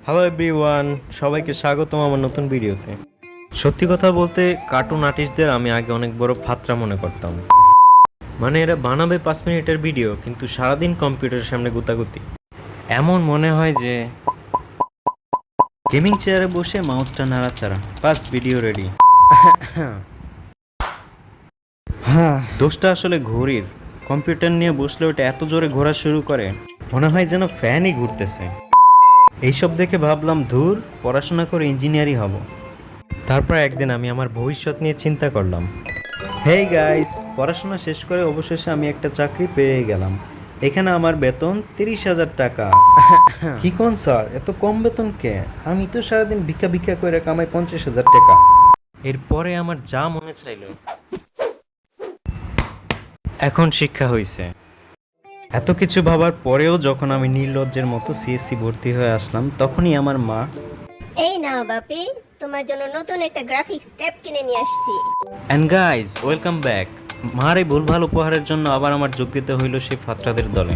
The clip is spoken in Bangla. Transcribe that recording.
হ্যালো এভরিওয়ান, সবাইকে স্বাগতম আমার নতুন ভিডিওতে। সত্যি কথা বলতে কার্টুন আর্টিস্টদের আমি আগে অনেক বড় ফাত্রা মনে করতাম। মানে এরা বানাবে 5 মিনিটের ভিডিও কিন্তু সারাদিন কম্পিউটারের সামনে গুতাগুতি। এমন মনে হয় যে গেমিং চেয়ারে বসে মাউসটা নাড়াচাড়া, বাস ভিডিও রেডি। হ্যাঁ, দোষটা আসলে ঘড়ির। কম্পিউটার নিয়ে বসলে ওটা এত জোরে ঘোরা শুরু করে, মনে হয় যেন ফ্যানই ঘুরতেছে। এইসব দেখে ভাবলাম ধুর, পড়াশোনা করে ইঞ্জিনিয়ারই হব। তারপর একদিন আমি আমার ভবিষ্যৎ নিয়ে চিন্তা করলাম। হেই গাইস, পড়াশোনা শেষ করে অবশেষে আমি একটা চাকরি পেয়ে গেলাম। এখানে আমার বেতন 30,000 টাকা। কি কোন স্যার, এত কম বেতন কে? আমি তো সারাদিন ভিক্ষা ভিক্ষা করে কামাই 50,000 টাকা। এরপরে আমার যা মনে চাইলো। এখন শিক্ষা হয়েছে। এত কিছু ভাবার পরেও যখন আমি নির্লজ্জের মতো সিএসসি ভর্তি হয়ে আসলাম, তখনই আমার মা, এই নাও বাপি, তোমার জন্য নতুন একটা গ্রাফিক্স ট্যাব কিনে নিয়ে আসছি। And guys welcome back. মার এই ভুলভাল উপহারের জন্য আবার আমার যোগ দিতে হইল সেই ফাত্রাদের দলে।